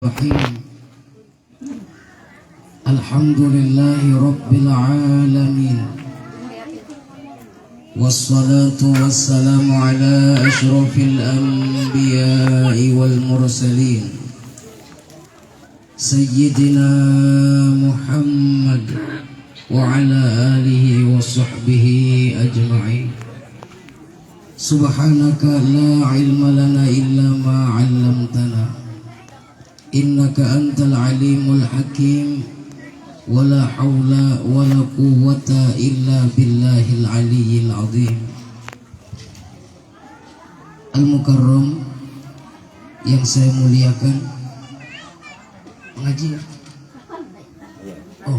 Bismillahirrahmanirrahim. Alhamdulillahi Rabbil Alamin. Wassalatu wassalamu ala ashrafil anbiya'i wal mursalin Sayyidina Muhammad wa ala alihi wa sahbihi ajma'in. Subhanaka la ilma lana illa ma 'allamtana innaka antal alimul hakim. Wala hawla wala quwwata illa billahil aliyyil azim. Al-Mukarram yang saya muliakan, mengaji. Oh,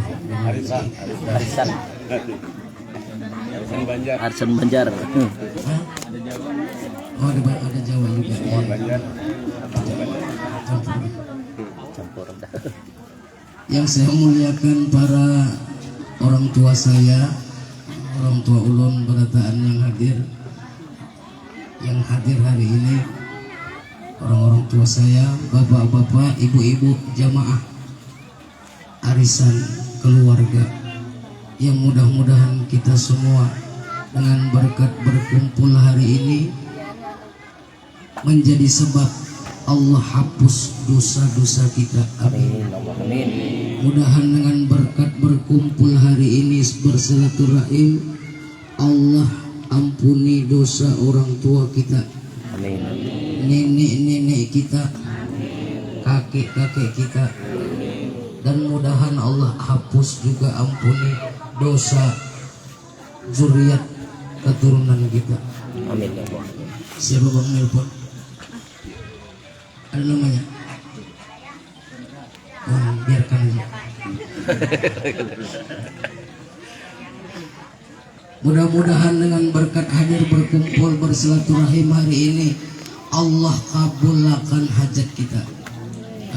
Arsan Banjar. Oh, ada Jawa juga. Campur. Yang saya muliakan para orang tua saya, orang tua ulun berataan yang hadir hari ini, orang-orang tua saya, bapak-bapak, ibu-ibu, jamaah arisan keluarga, yang mudah-mudahan kita semua dengan berkat berkumpul hari ini menjadi sebab Allah hapus dosa-dosa kita. Amin. Mudahan dengan berkat berkumpul hari ini bersilaturahim, Allah ampuni dosa orang tua kita. Amin. Nenek-nenek kita, kakek-kakek kita, dan mudahan Allah hapus juga ampuni dosa zuriat keturunan kita. Amin. Siapa bang nelpon? Ada namanya? Oh, biarkan aja. Mudah-mudahan dengan berkat hadir berkumpul bersilaturahim hari ini, Allah kabulkan hajat kita.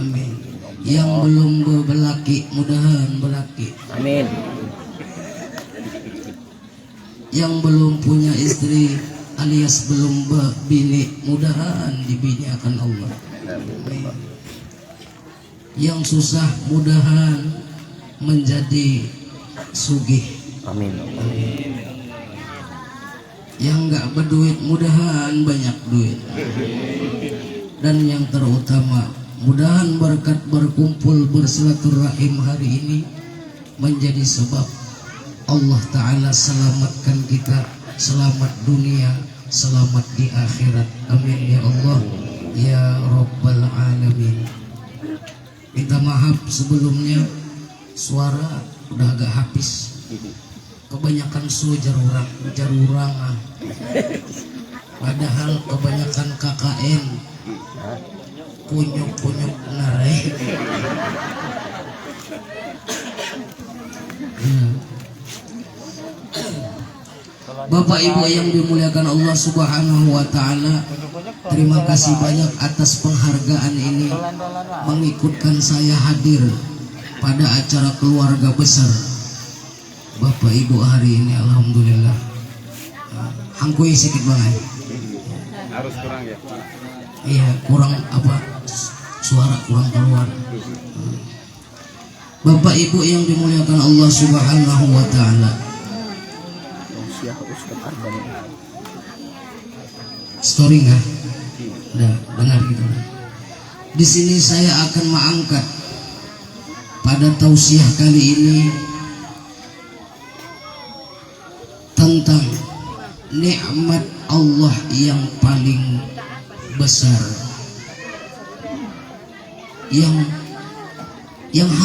Amin. Yang belum berlaki, mudahan berlaki. Amin. Yang belum punya istri alias belum bini, mudahan dibiniakan Allah. Amin. Yang susah mudahan menjadi sugih. Amin. Yang enggak berduit mudahan banyak duit. Dan yang terutama, mudahan berkat berkumpul bersilaturahim hari ini menjadi sebab Allah Ta'ala selamatkan kita, selamat dunia, selamat di akhirat. Amin ya Allah ya Rabbal Alamin. Minta maaf sebelumnya, suara udah agak habis, kebanyakan jarurangan, padahal kebanyakan KKN, punyuk narai. Bapak Ibu yang dimuliakan Allah Subhanahu wa Ta'ala, terima kasih banyak atas penghargaan ini mengikutkan saya hadir pada acara keluarga besar Bapak Ibu hari ini. Alhamdulillah. Hangkui sedikit banget. Harus kurang ya? Iya, kurang apa? Suara kurang keluar. Bapak Ibu yang dimuliakan Allah Subhanahu wa Ta'ala, story nggak? Udah dengar gitu. Di sini saya akan mengangkat pada tausiah kali ini tentang nikmat Allah yang paling besar, yang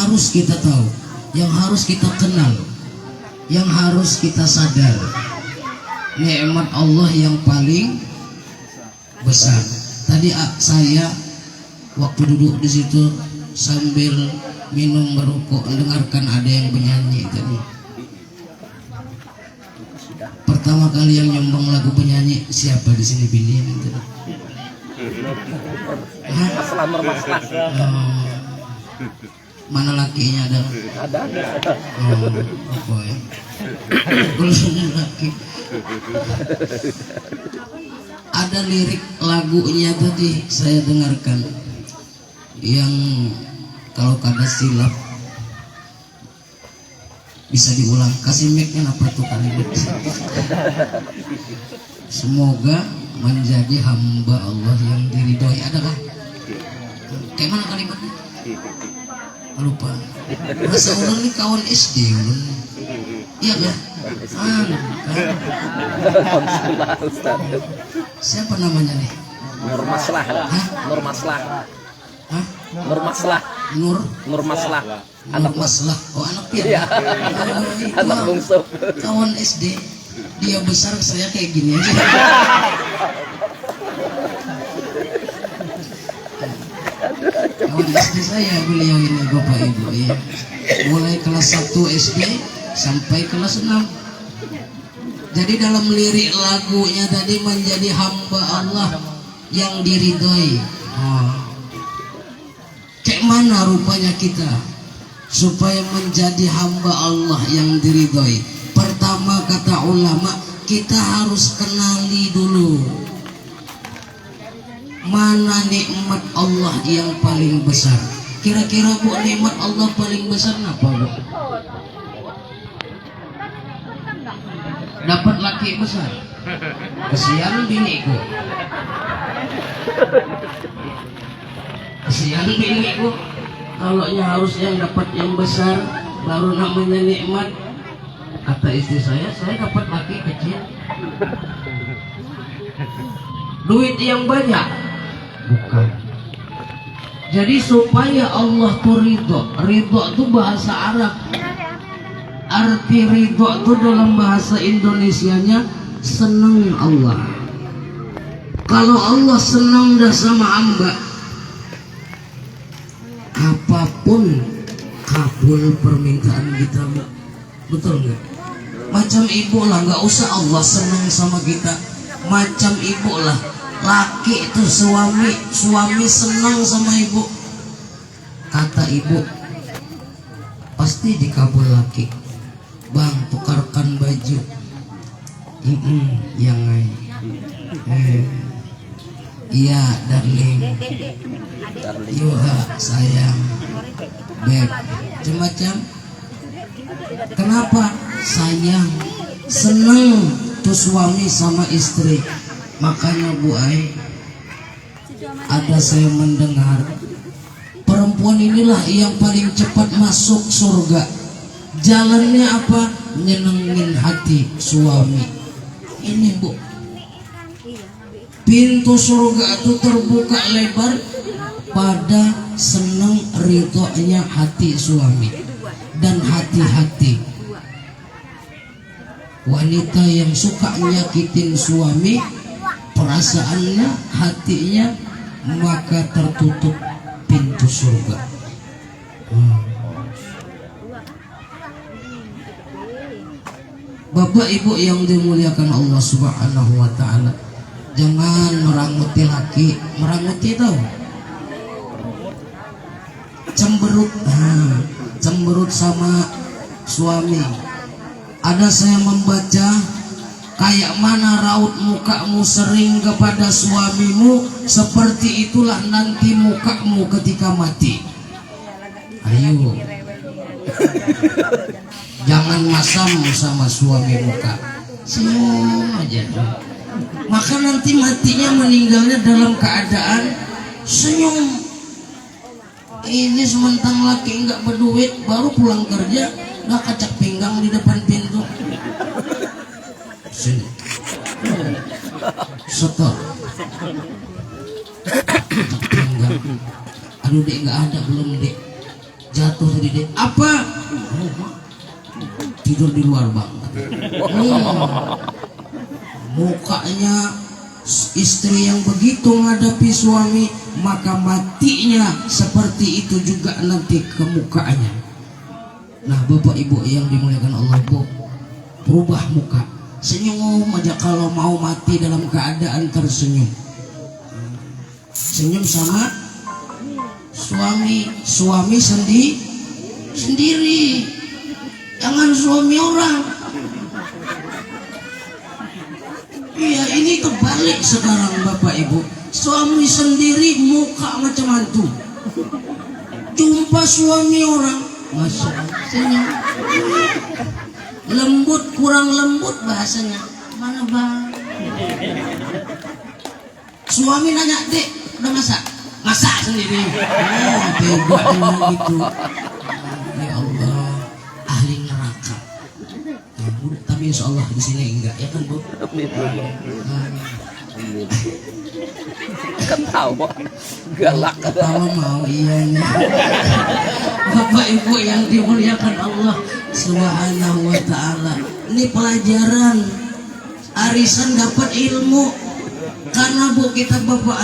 harus kita tahu, yang harus kita kenal, yang harus kita sadar. Nikmat Allah yang paling besar. Tadi saya waktu duduk di situ sambil minum merokok mendengarkan ada yang penyanyi tadi. Pertama kali yang nyombong lagu penyanyi siapa di sini, bini tadi? Mana lakinya ada? Ada. Oh, apa ya? Belum laki. Ada lirik lagunya tadi saya dengarkan. yang kalau kada silap bisa diulang. Kasih mic-nya apa tuh kalimat? Semoga menjadi hamba Allah yang diridhoi. Adakah? Kayak mana kalimatnya? Lupa. Masa ulun ini kawan SD ulun. Iya kan? Kan? Siapa namanya nih? Nur Maslah. Hah? Nur Maslah. Hah? Nur Maslah. Nur Maslah. Anak Maslah. Oh, anak dia. Iya. Oh, Anak bungsu. kawan SD. Dia besar, saya kayak gini aja. Kawan SD saya beliau ini Bapak Ibu ya. Mulai kelas 1 SD sampai kelas 6. Jadi dalam lirik lagunya tadi menjadi hamba Allah yang diridhoi. Oh. Kayak mana rupanya kita supaya menjadi hamba Allah yang diridhoi? Pertama kata ulama, kita harus kenali dulu mana nikmat Allah yang paling besar. Kira-kira Bu, nikmat Allah paling besar apa Bu? Dapat laki besar. Kesian biniku. Kesian biniku. Kalau harus yang dapat yang besar baru namanya nikmat. Kata istri saya dapat laki kecil. Duit yang banyak. Bukan. Jadi supaya Allah tuh ridho itu bahasa Arab. Arti ridho itu dalam bahasa Indonesianya senang Allah. Kalau Allah senang dah sama hamba, apapun kabul permintaan kita, betul nggak? Macam ibu lah, nggak usah Allah senang sama kita. Macam ibu lah, laki itu suami senang sama ibu. Kata ibu, pasti dikabul laki. Bang, tukarkan baju. Yang lain. Iya, darling. Iya, sayang. Beb, macam-macam. Kenapa? Sayang, seneng tuh suami sama istri. Makanya Bu Ai, ada saya mendengar perempuan inilah yang paling cepat masuk surga. Jalannya apa? Nyenengin hati suami. Ini Bu, pintu surga itu terbuka lebar pada senang ridhonya hati suami dan hati-hati wanita yang suka nyakitin suami, perasaannya, hatinya, maka tertutup pintu surga. Bapak Ibu yang dimuliakan Allah Subhanahu wa taala, jangan meranguti laki, meranguti tahu. Cemberut sama suami. Ada saya membaca, kayak mana raut mukamu sering kepada suamimu, seperti itulah nanti mukamu ketika mati. Ayo, jangan masam sama suami muka, senyum aja. Maka nanti matinya, meninggalnya dalam keadaan senyum. Ini sementang laki nggak berduit, baru pulang kerja nggak kacak pinggang di depan pintu. Sini, setor. Pinggang. Aduh dek, nggak ada, belum dek. Jatuh tadi dek. Apa? Tidur di luar bang. Mukanya istri yang begitu menghadapi suami, maka matinya seperti itu juga nanti ke mukanya. Nah Bapak Ibu yang dimuliakan Allah, Bu, berubah muka, senyum aja kalau mau mati dalam keadaan tersenyum. Senyum sama suami sendiri, jangan suami orang. Iya, ini kebalik sekarang Bapak Ibu. Suami sendiri muka macam hantu. Jumpa suami orang, masya Allah, senyum. Lembut kurang lembut bahasanya. Mana bang? Suami nanya, dek, udah masak? Masak sendiri. Tega gitu. Ya Allah, ahli neraka. Ya, Bu, tapi insya Allah di sini enggak, ya kan Bu? Ketawa galak. Kalau mau iya nih. Bapak Ibu yang dimuliakan Allah Subhanahu wa taala. Ini pelajaran arisan dapat ilmu. Karena Bu kita Bapak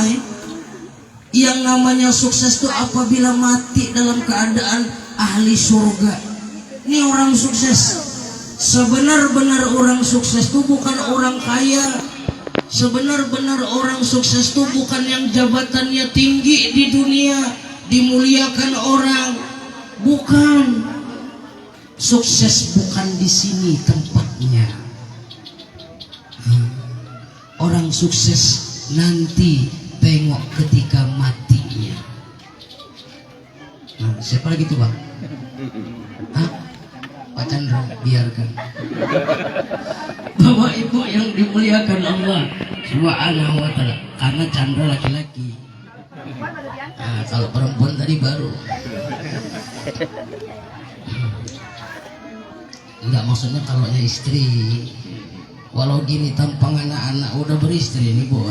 yang namanya sukses itu apabila mati dalam keadaan ahli surga. Ini orang sukses. Sebenar-benar orang sukses itu bukan orang kaya. Sebenar-benar orang sukses itu bukan yang jabatannya tinggi di dunia, dimuliakan orang. Bukan. Sukses bukan di sini tempatnya. Orang sukses nanti tengok ketika matinya. Nah, siapa lagi tuh bang? Hah? Pak Chandra, biarkan. Bapak Ibu yang dimuliakan Allah Subhanahu wa taala. Karena Chandra laki-laki. Nah, kalau perempuan tadi baru. Enggak, maksudnya kalau istri. Walau gini tampang anak-anak udah beristri nih Bu.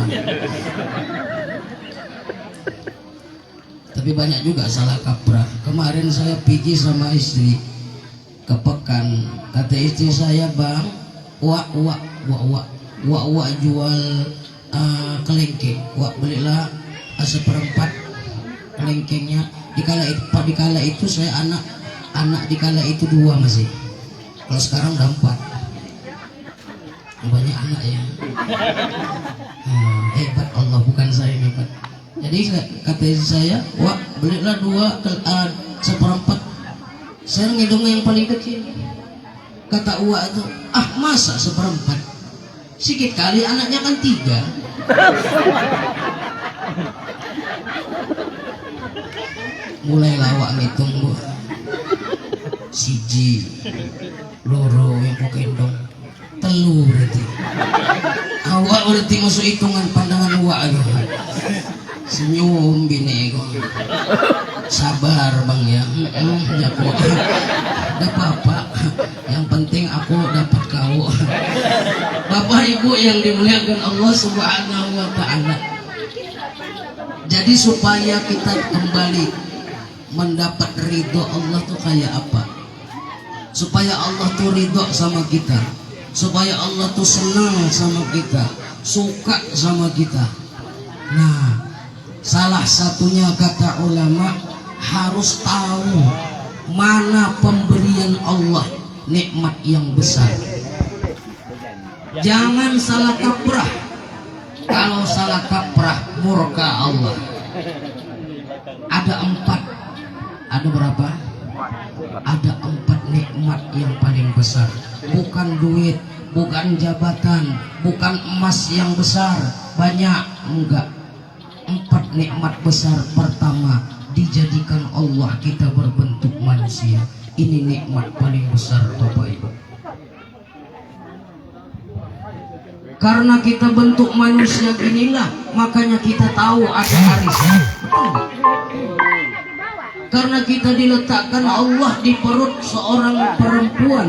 Tapi banyak juga salah kaprah. Kemarin saya pergi sama istri ke Pekan, kata istri saya, bang, wak jual kelengkeng, wak belilah seperempat kelengkengnya. Dikala itu saya anak dikala itu 2 masih, kalau sekarang udah 4. Banyak anak ya. Hebat Allah, bukan saya hebat. Jadi kata istri saya, wak belilah 2 seperempat. Saya ngedongnya yang paling kecil. Kata uak itu, ah masa seperempat? Sikit kali, anaknya kan 3. Mulai lawak ngitung Bu. Siji, loro yang kok gendong, telu berarti. Awak berarti masuk hitungan pandangan uak itu. Senyum bini kok. Sabar bang ya, jago. Gak apa-apa, yang penting aku dapat kau. Bapak Ibu yang dimuliakan Allah Subhanahu wa taala. Jadi supaya kita kembali mendapat ridho Allah tuh kayak apa? Supaya Allah tuh ridho sama kita, supaya Allah tuh senang sama kita, suka sama kita. Nah, salah satunya kata ulama, harus tahu mana pemberian Allah, nikmat yang besar. Jangan salah kaprah. Kalau salah kaprah murka Allah. Ada 4. Ada berapa? Ada 4 nikmat yang paling besar. Bukan duit, bukan jabatan, bukan emas yang besar banyak, enggak. 4 nikmat besar. Pertama, dijadikan Allah kita berbentuk manusia. Ini nikmat paling besar Bapak Ibu. Karena kita bentuk manusia inilah, makanya kita tahu ada arisan. Karena kita diletakkan Allah di perut seorang perempuan,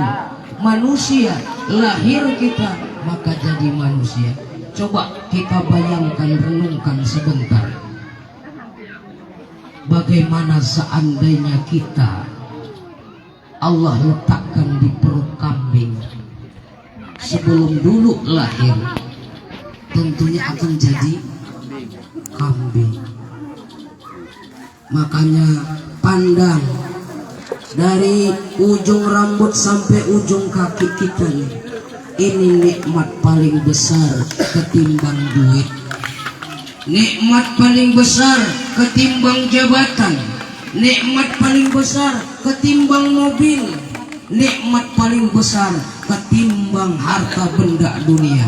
manusia, lahir kita, maka jadi manusia. Coba kita bayangkan, renungkan sebentar. Bagaimana seandainya kita Allah letakkan di perut kambing, sebelum dulu lahir tentunya akan jadi kambing. Makanya pandang dari ujung rambut sampai ujung kaki kita nih, ini nikmat paling besar ketimbang duit, nikmat paling besar ketimbang jabatan, nikmat paling besar ketimbang mobil, nikmat paling besar ketimbang harta benda dunia.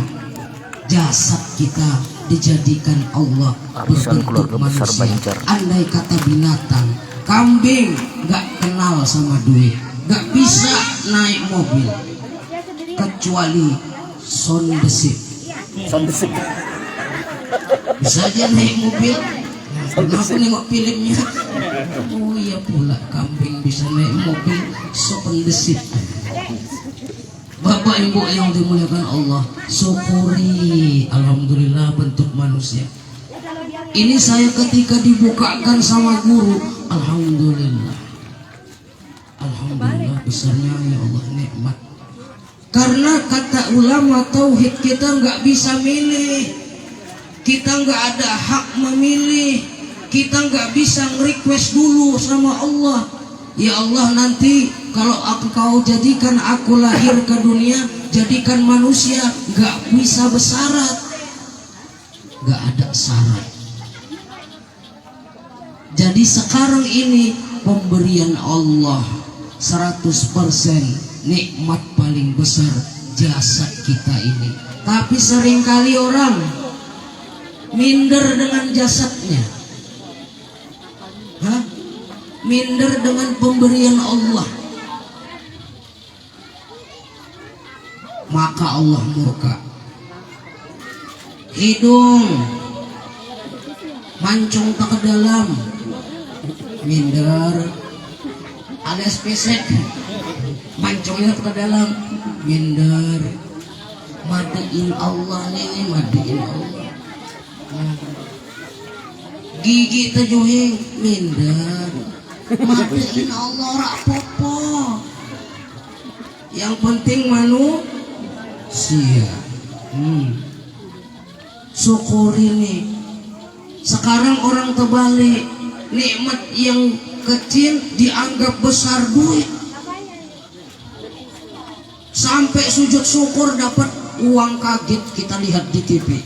Jasad kita dijadikan Allah Arisan berbentuk keluarga besar manusia. Banjar. Andai kata binatang, kambing gak kenal sama duit, gak bisa naik mobil kecuali sound desip. Bisa aja naik mobil. Aku nengok filmnya. Oh iya pula, kambing bisa naik mobil sound desip. Bapak ibu yang dimuliakan Allah, syukuri alhamdulillah bentuk manusia. Ini saya ketika dibukakan sama guru, alhamdulillah. Alhamdulillah besarnya ya Allah nikmat. Karena kata ulama tauhid kita nggak bisa milih, kita nggak ada hak memilih, kita nggak bisa nge-request dulu sama Allah. Ya Allah, nanti kalau kau jadikan aku lahir ke dunia, jadikan manusia, nggak bisa bersyarat, nggak ada syarat. Jadi sekarang ini pemberian Allah 100%, nikmat paling besar jasad kita ini. Tapi seringkali orang minder dengan jasadnya, minder dengan pemberian Allah, maka Allah murka. Hidung mancung tak ke dalam, minder. Alias pesek, mancungnya ke dalam, minder. Madain Allah ini, madain Allah. Gigi tejuhing, minder. Madain Allah rak popo. Yang penting manusia. Syukuri nih. Sekarang orang terbalik, nikmat yang kecil dianggap besar duit. Sampai sujud syukur dapat uang kaget, kita lihat di TV.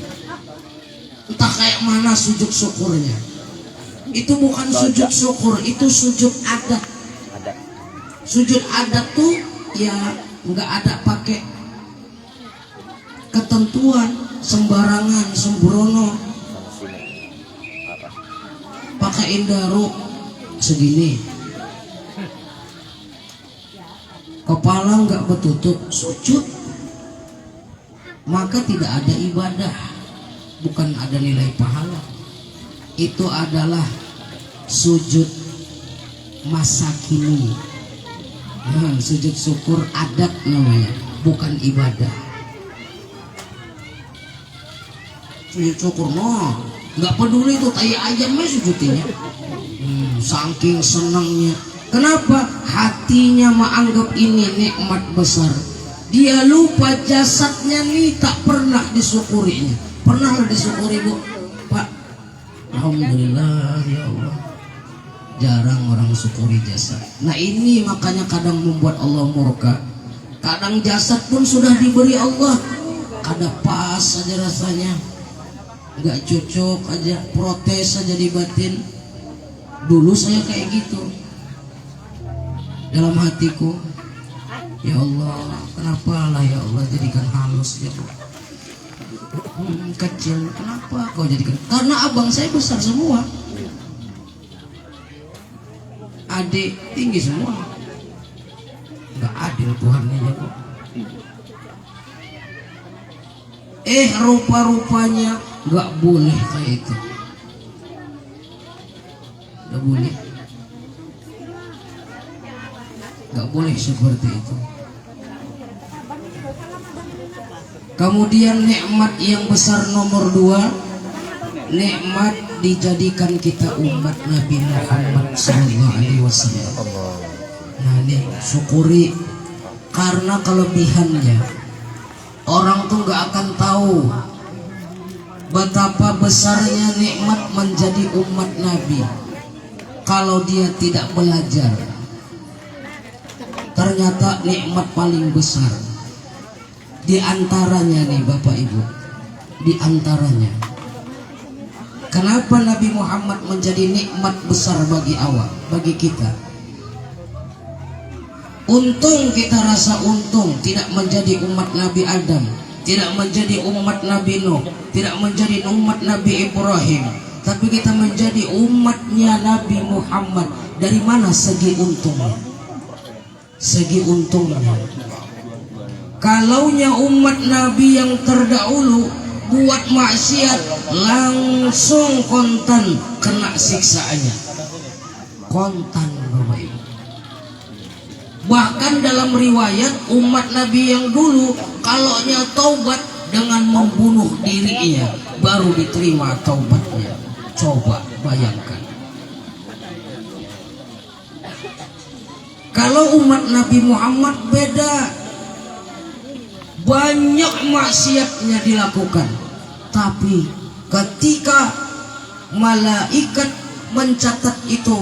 Entah kayak mana sujud syukurnya. Itu bukan sujud syukur, itu sujud adat. Sujud adat tuh ya nggak ada pakai ketentuan, sembarangan, sembrono. Pakai indaru segini, kepala nggak bertutup, sujud, maka tidak ada ibadah, bukan ada nilai pahala. Itu adalah sujud masa kini, sujud syukur adat namanya, bukan ibadah. Sujud syukur nggak peduli tuh kayak ayamnya sujudnya. Saking senangnya. Kenapa? Hatinya menganggap ini nikmat besar. Dia lupa jasadnya nih tak pernah disyukurinya. Pernah disyukuri Bu? Pak, alhamdulillah ya Allah. Jarang orang syukuri jasad. Nah ini makanya kadang membuat Allah murka. Kadang jasad pun sudah diberi Allah, kada pas saja rasanya, nggak cocok aja, protes saja di batin. Dulu saya kayak gitu dalam hatiku, ya Allah, kenapa lah ya Allah jadikan halus ya Allah. Kecil, kenapa kau jadikan? Karena abang saya besar semua, adik tinggi semua, nggak adil Tuhannya ya kok. Rupa-rupanya nggak boleh kayak itu. Nggak boleh, nggak boleh seperti itu. Kemudian nikmat yang besar nomor 2, nikmat dijadikan kita umat Nabi Muhammad SAW. Nah ini syukuri, karena kelebihannya orang tuh nggak akan tahu betapa besarnya nikmat menjadi umat Nabi kalau dia tidak belajar. Ternyata nikmat paling besar di antaranya nih Bapak Ibu, di antaranya kenapa Nabi Muhammad menjadi nikmat besar bagi awak, bagi kita. Untung kita rasa untung tidak menjadi umat Nabi Adam, tidak menjadi umat Nabi Nuh, tidak menjadi umat Nabi Ibrahim, tapi kita menjadi umatnya Nabi Muhammad. Dari mana segi untungnya? Segi untungnya, kalaunya umat Nabi yang terdahulu buat maksiat langsung kontan kena siksaannya, kontan Bapak Ibu. Bahkan dalam riwayat umat Nabi yang dulu kalaunya taubat dengan membunuh dirinya baru diterima taubatnya. Coba bayangkan. Kalau umat Nabi Muhammad beda, banyak maksiatnya dilakukan, tapi ketika malaikat mencatat itu,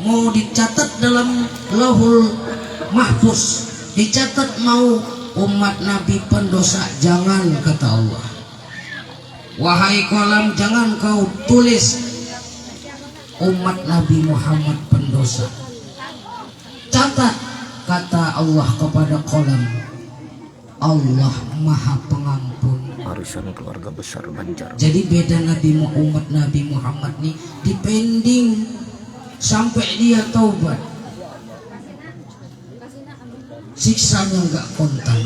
mau dicatat dalam Lauhul Mahfuz, dicatat mau umat Nabi pendosa, jangan, kata Allah, wahai kolam, jangan kau tulis umat Nabi Muhammad pendosa. Catat, kata Allah kepada kolam, Allah Maha Pengampun. Arisan keluarga besar Banjar. Jadi beda umat Nabi Muhammad nih dipending sampai dia taubat, siksanya nggak kontan.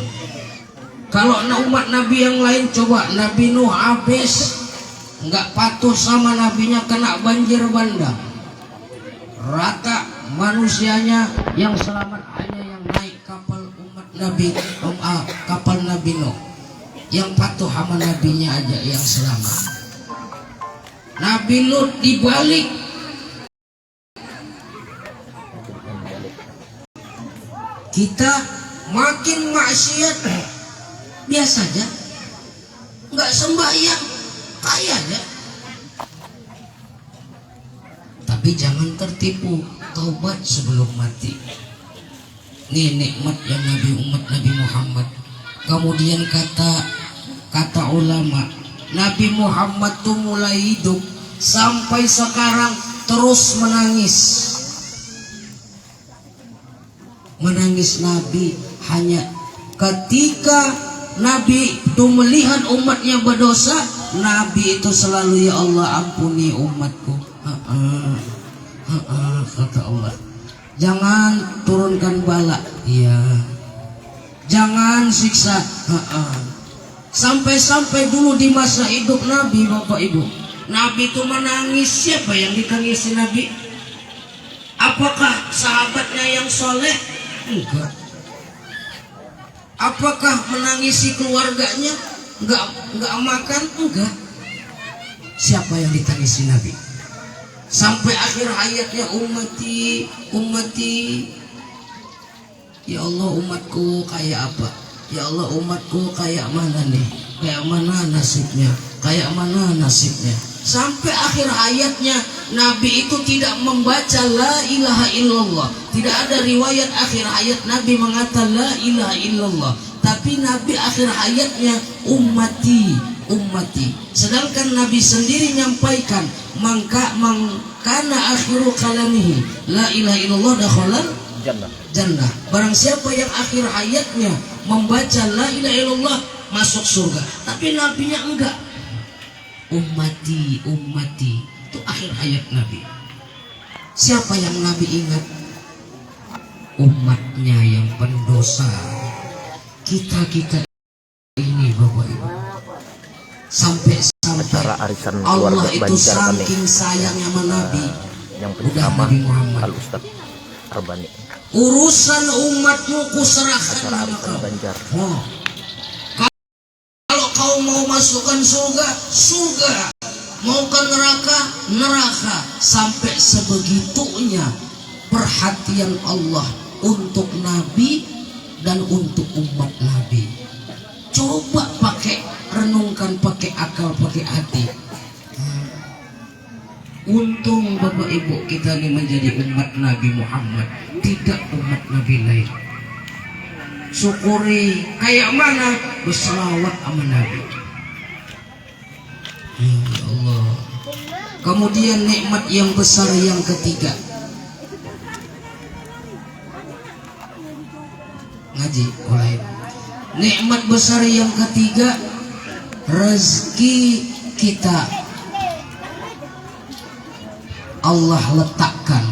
Kalau umat Nabi yang lain, coba Nabi Nuh habis nggak patuh sama nabinya, kena banjir bandang, rata manusianya. Yang selamat hanya yang naik kapal umat Nabi, kapal Nabi Nuh. Yang patuh sama nabinya aja yang selamat. Nabi Lut dibalik, kita makin maksiat biasa aja, nggak sembahyang kaya aja. Tapi jangan tertipu, taubat sebelum mati. Ini nikmat yang umat Nabi Muhammad. Kemudian kata ulama, Nabi Muhammad tuh mulai hidup sampai sekarang terus menangis. Menangis Nabi hanya ketika Nabi itu melihat umatnya berdosa, Nabi itu selalu, ya Allah ampuni umatku. Kata Allah, jangan turunkan bala, ya, jangan siksa. Sampai-sampai dulu di masa hidup Nabi, Bapak Ibu, Nabi itu menangis. Siapa yang ditangisi Nabi? Apakah sahabatnya yang soleh? Enggak. Apakah menangisi keluarganya? Enggak makan? Enggak. Siapa yang ditangisi Nabi? Sampai akhir hayatnya, ummati, ummati, ya Allah umatku kayak apa? Ya Allah umatku kayak mana nih? Kayak mana nasibnya? Kayak mana nasibnya? Sampai akhir hayatnya Nabi itu tidak membaca la ilaha illallah. Tidak ada riwayat akhir hayat Nabi mengatakan la ilaha illallah. Tapi Nabi akhir hayatnya ummati, ummati. Sedangkan Nabi sendiri menyampaikan mangkana akhiru kalamihi la ilaha illallah dakhalal jannah. Barang siapa yang akhir hayatnya membaca la ilaha illallah masuk surga. Tapi nabinya enggak. Ummati, ummati, itu akhir hayat Nabi. Siapa yang Nabi ingat? Umatnya yang pendosa. Kita ini, Bapak Ibu. Sampai Allah itu saking sayangnya sama Nabi. Yang pertama Al Ustaz Arbani. Urusan umatmu kuserahkan sama kau. Oh. Kalau kau mau masukkan surga, surga. Mau ke neraka, neraka. Sampai sebegitunya perhatian Allah untuk Nabi dan untuk umat Nabi. Coba renungkan, pakai akal, pakai hati. Untung Bapak Ibu kita ini menjadi umat Nabi Muhammad, tidak umat Nabi lain. Syukuri kayak mana berselawat sama Nabi. Ya Allah. Kemudian nikmat yang besar yang ketiga, ngaji mulai. Nikmat besar yang ketiga, rezeki kita Allah letakkan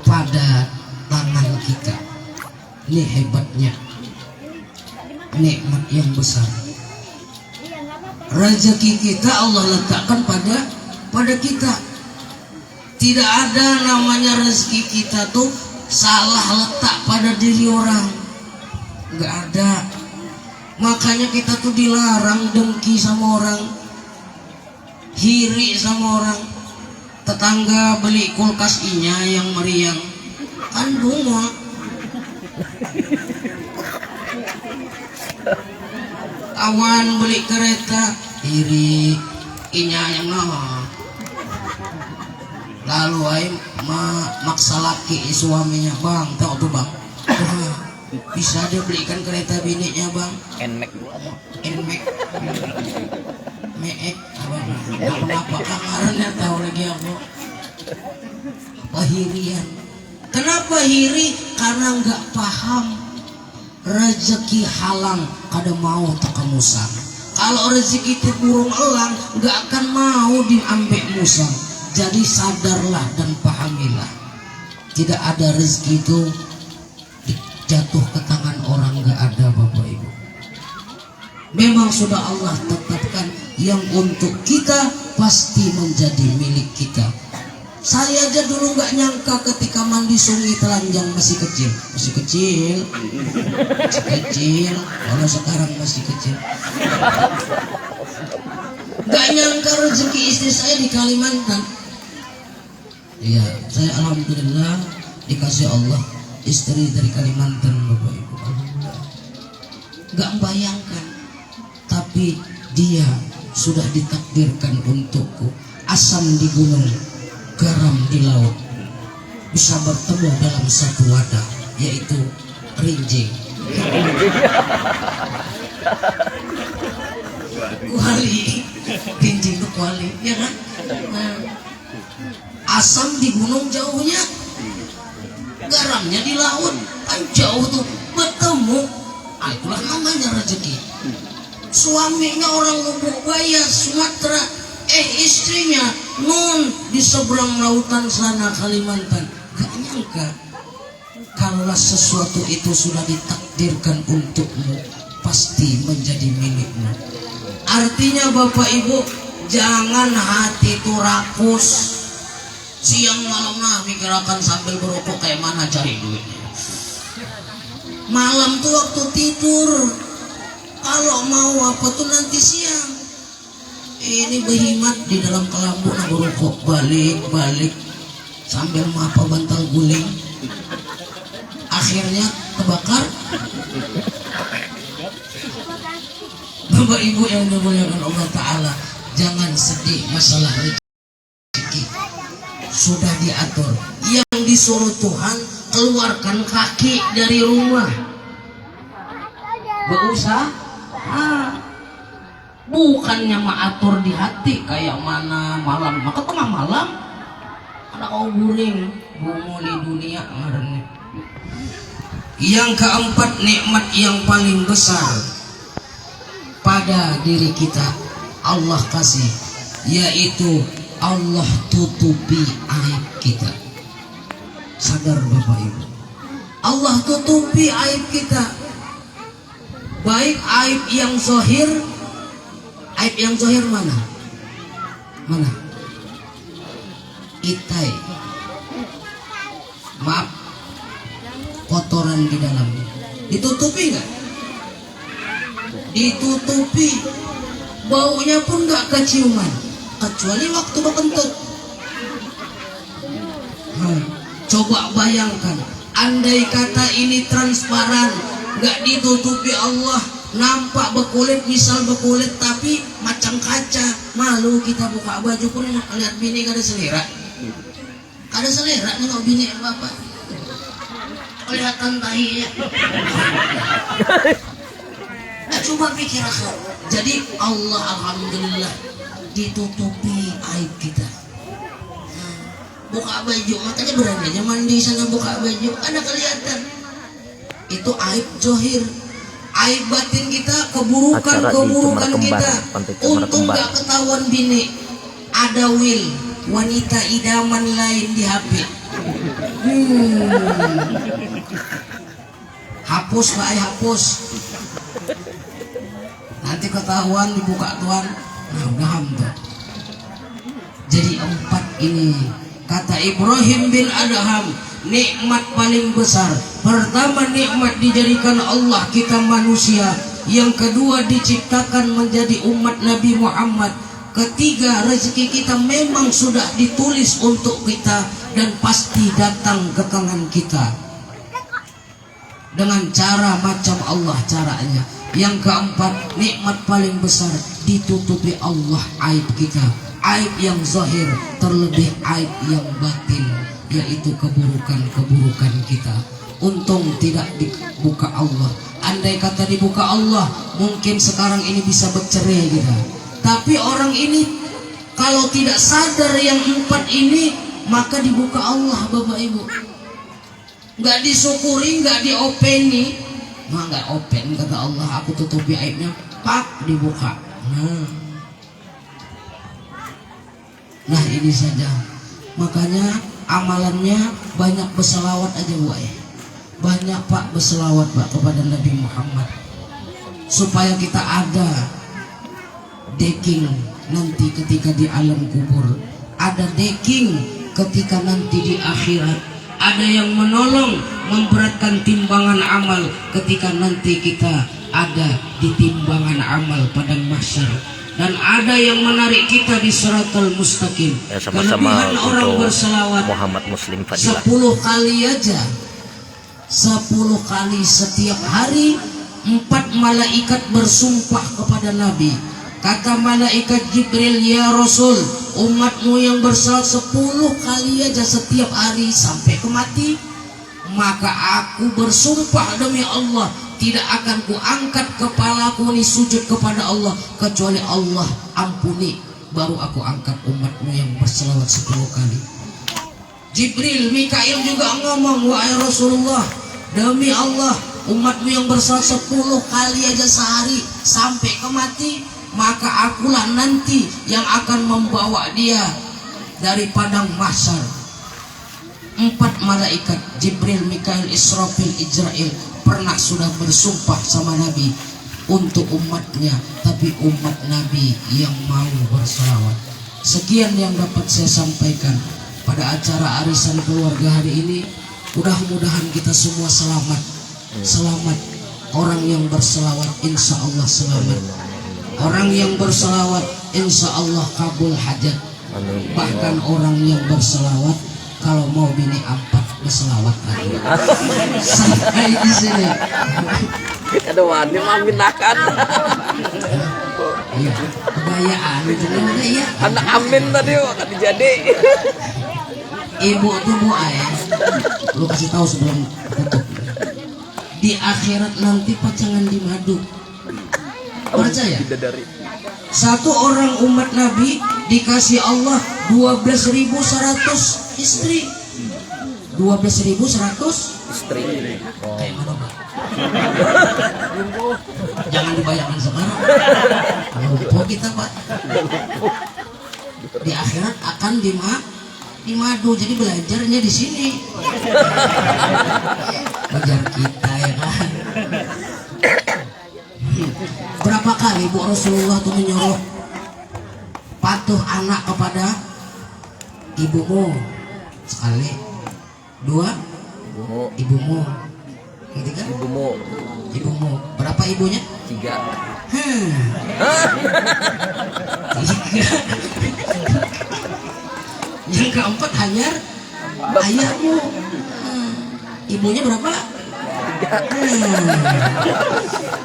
pada tangan kita. Ini hebatnya nikmat yang besar. Rezeki kita Allah letakkan pada kita. Tidak ada namanya rezeki kita tuh salah letak pada diri orang, nggak ada. Makanya kita tuh dilarang dengki sama orang, hiri sama orang. Tetangga beli kulkas inya yang meriang, kan bunga. Kawan beli kereta, hiri inya yang nah. Lalu ay maksa laki suaminya, bang, tahu tuh bang, bisa dia belikan kereta bininya bang. Enmek. Meek apa kamarnya tahu lagi aku. Apa hirian? Kenapa hiri? Karena nggak paham rezeki halang kada mau takamusan. Kalau rezeki itu burung elang nggak akan mau diambil musang. Jadi sadarlah dan pahamilah, tidak ada rezeki itu jatuh ke tangan orang, nggak ada Bapak Ibu. Memang sudah Allah tetapkan yang untuk kita pasti menjadi milik kita. Saya aja dulu nggak nyangka ketika mandi sungai telanjang masih kecil. Kalau sekarang masih kecil. Nggak nyangka rezeki istri saya di Kalimantan. Iya, saya alhamdulillah dikasih Allah istri dari Kalimantan Bapak Ibu. Alhamdulillah. Nggak membayangkan, tapi dia sudah ditakdirkan untukku. Asam di gunung, garam di laut, bisa bertemu dalam satu wadah, yaitu rinjing. Kuali, rinjing itu kuali, ya kan? Nah, asam di gunung jauhnya, garamnya di laut, kan jauh tuh, bertemu. Itulah namanya rezeki. Suaminya orang Lubuk Baya, Sumatera, istrinya non di seberang lautan sana Kalimantan. Gak nyangka kalau sesuatu itu sudah ditakdirkan untukmu, pasti menjadi milikmu. Artinya Bapak Ibu, jangan hati itu rakus. Siang malam nah mikirkan sambil berokok kayak mana cari duitnya. Malam tuh waktu tidur, kalau mau apa tuh nanti siang. Ini berhemat di dalam kelambu nah berokok balik sambil apa bantal guling. Akhirnya terbakar. Bapak Ibu yang dimuliakan Allah Ta'ala, jangan sedih masalah rezeki. Sudah diatur. Yang disuruh Tuhan, keluarkan kaki dari rumah, berusaha. Bukannya mengatur di hati kayak mana malam. Maka tengah malam ada kau guring bungu di dunia ngarannya. Yang keempat, nikmat yang paling besar pada diri kita Allah kasih, yaitu Allah tutupi aib kita. Sadar Bapak Ibu, Allah tutupi aib kita, baik aib yang zahir. Aib yang zahir mana? Itai, maaf, kotoran di dalamnya ditutupi nggak? Ditutupi. Baunya pun nggak keciuman, kecuali waktu berkentut. Coba bayangkan, andai kata ini transparan, nggak ditutupi Allah, nampak berkulit, misal berkulit tapi macam kaca, malu kita buka baju pun lihat bini kada selera. Kada selera nengok bini bapak, kelihatan tahinya. Nah, coba pikir akal. Jadi Allah alhamdulillah ditutupi aib kita. Buka baju, makanya berani aja mandi sana buka baju, ada kelihatan. Itu aib zahir. aib batin kita, Acara di keburukan-keburukan Cemara kita. Kembar, Pantai Cemara Untung Kembar. gak ketahuan bini. Ada Will, wanita idaman lain di HP. Hapus Pak, hapus. Nanti ketahuan dibuka tuan. Nah udah hamda. Jadi 4 ini kata Ibrahim bin Adham, nikmat paling besar. Pertama, nikmat dijadikan Allah kita manusia. Yang kedua, diciptakan menjadi umat Nabi Muhammad. Ketiga, rezeki kita memang sudah ditulis untuk kita dan pasti datang ke tangan kita dengan cara macam Allah caranya. Yang keempat, nikmat paling besar ditutupi Allah aib kita, aib yang zahir terlebih aib yang batin, yaitu keburukan-keburukan kita. Untung tidak dibuka Allah. Andai kata dibuka Allah, mungkin sekarang ini bisa bercerai kita. Tapi orang ini kalau tidak sadar yang 4 ini, maka dibuka Allah Bapak Ibu. Nggak disyukuri, nggak diopeni, nggak open kata Allah, aku tutupi aibnya, pak dibuka. Nah ini saja. Makanya amalannya banyak berselawat aja Bu. Banyak Pak berselawat Pak kepada Nabi Muhammad, supaya kita ada decking nanti ketika di alam kubur, ada decking ketika nanti di akhirat, ada yang menolong memberatkan timbangan amal ketika nanti kita ada di timbangan amal pada mahsyar, dan ada yang menarik kita di Shiratal Mustaqim. Sama-sama Kelebihan orang untuk berselawat Muhammad Muslim Fadilah 10 kali aja, 10 kali setiap hari. 4 malaikat bersumpah kepada Nabi. Kata malaikat Jibril, ya Rasul, umatmu yang bersalat 10 kali aja setiap hari sampai kemati, maka aku bersumpah demi Allah, tidak akan kuangkat kepalaku ini sujud kepada Allah kecuali Allah ampuni, baru aku angkat umatmu yang berselawat 10 kali. Jibril, Mikail juga ngomong, wahai Rasulullah, demi Allah, umatmu yang bersalat 10 kali aja sehari sampai kemati, maka akulah nanti yang akan membawa dia dari padang mahsyar. 4 malaikat Jibril, Mikail, Israfil, Ijrail pernah sudah bersumpah sama Nabi untuk umatnya, tapi umat Nabi yang mau berselawat. Sekian yang dapat saya sampaikan pada acara arisan keluarga hari ini. Mudah-mudahan kita semua selamat. Selamat. Orang yang berselawat insya Allah selamat. Orang yang berselawat insya Allah kabul hajat. Bahkan orang yang berselawat kalau mau bini 4 berselawat lagi. Sampai di sini. ada wani maminakan Iya, kebayaan itu ya. anak amin tadi tadi jadi Ibu tuh Bu ayah, lu kasih tahu sebelum tutup. Di akhirat nanti pacangan di madu. Percaya? Satu orang umat Nabi dikasih Allah 12.100 istri. 12.100 istri. Kayak mana Pak? Jangan dibayangkan sekarang. Lupa kita Pak. Di akhirat akan di madu, jadi belajarnya di sini. Belajar kita ya kan. Berapa kali Bu Rasulullah tuh menyuruh patuh anak kepada ibumu? Sekali. 2 ibumu. Ketiga ibumu. Berapa ibunya? 3. 3. Yang keempat hanya ayahmu. Ibunya berapa? 3.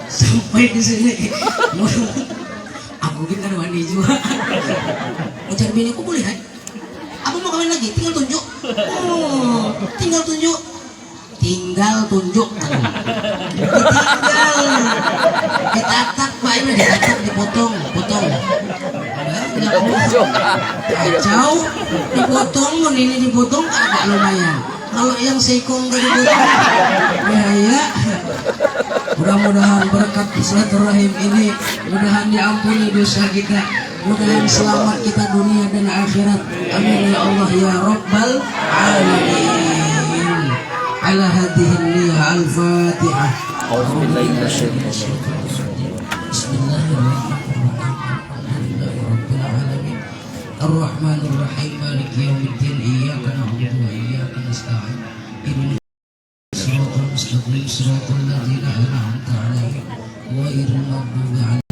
Sampai di sini. Aku kan wani juga. Mau cari bini aku boleh, hai? Aku mau kawin lagi, tinggal tunjuk. Oh, tinggal tunjuk. Tinggal tunjuk. Tinggal. Ditatak, Pak, ini ditatak, dipotong. Kacau, dipotong, ini dipotong agak lumayan. Kalau yang sekong gak dipotong, ya Mudah-mudahan berkat silaturahim ini, mudahan diampuni dosa kita, mudahan selamat kita dunia dan akhirat. Amin ya Allah ya Rabbal Alamin. Ala hadhihi niyah al-Fatihah. Auzubillahi minasyaitonir rajim. Bismillahirrahmanirrahim. Alhamdulillahirabbil alamin. Ar-Rahmanir Rahim. Maliki yaumiddin. Iyyaka na'budu wa iyyaka nasta'in. Ihdinas siratal mustaqim. Siratal ladzina an'amta 'alaihim ghairil maghdubi 'alaihim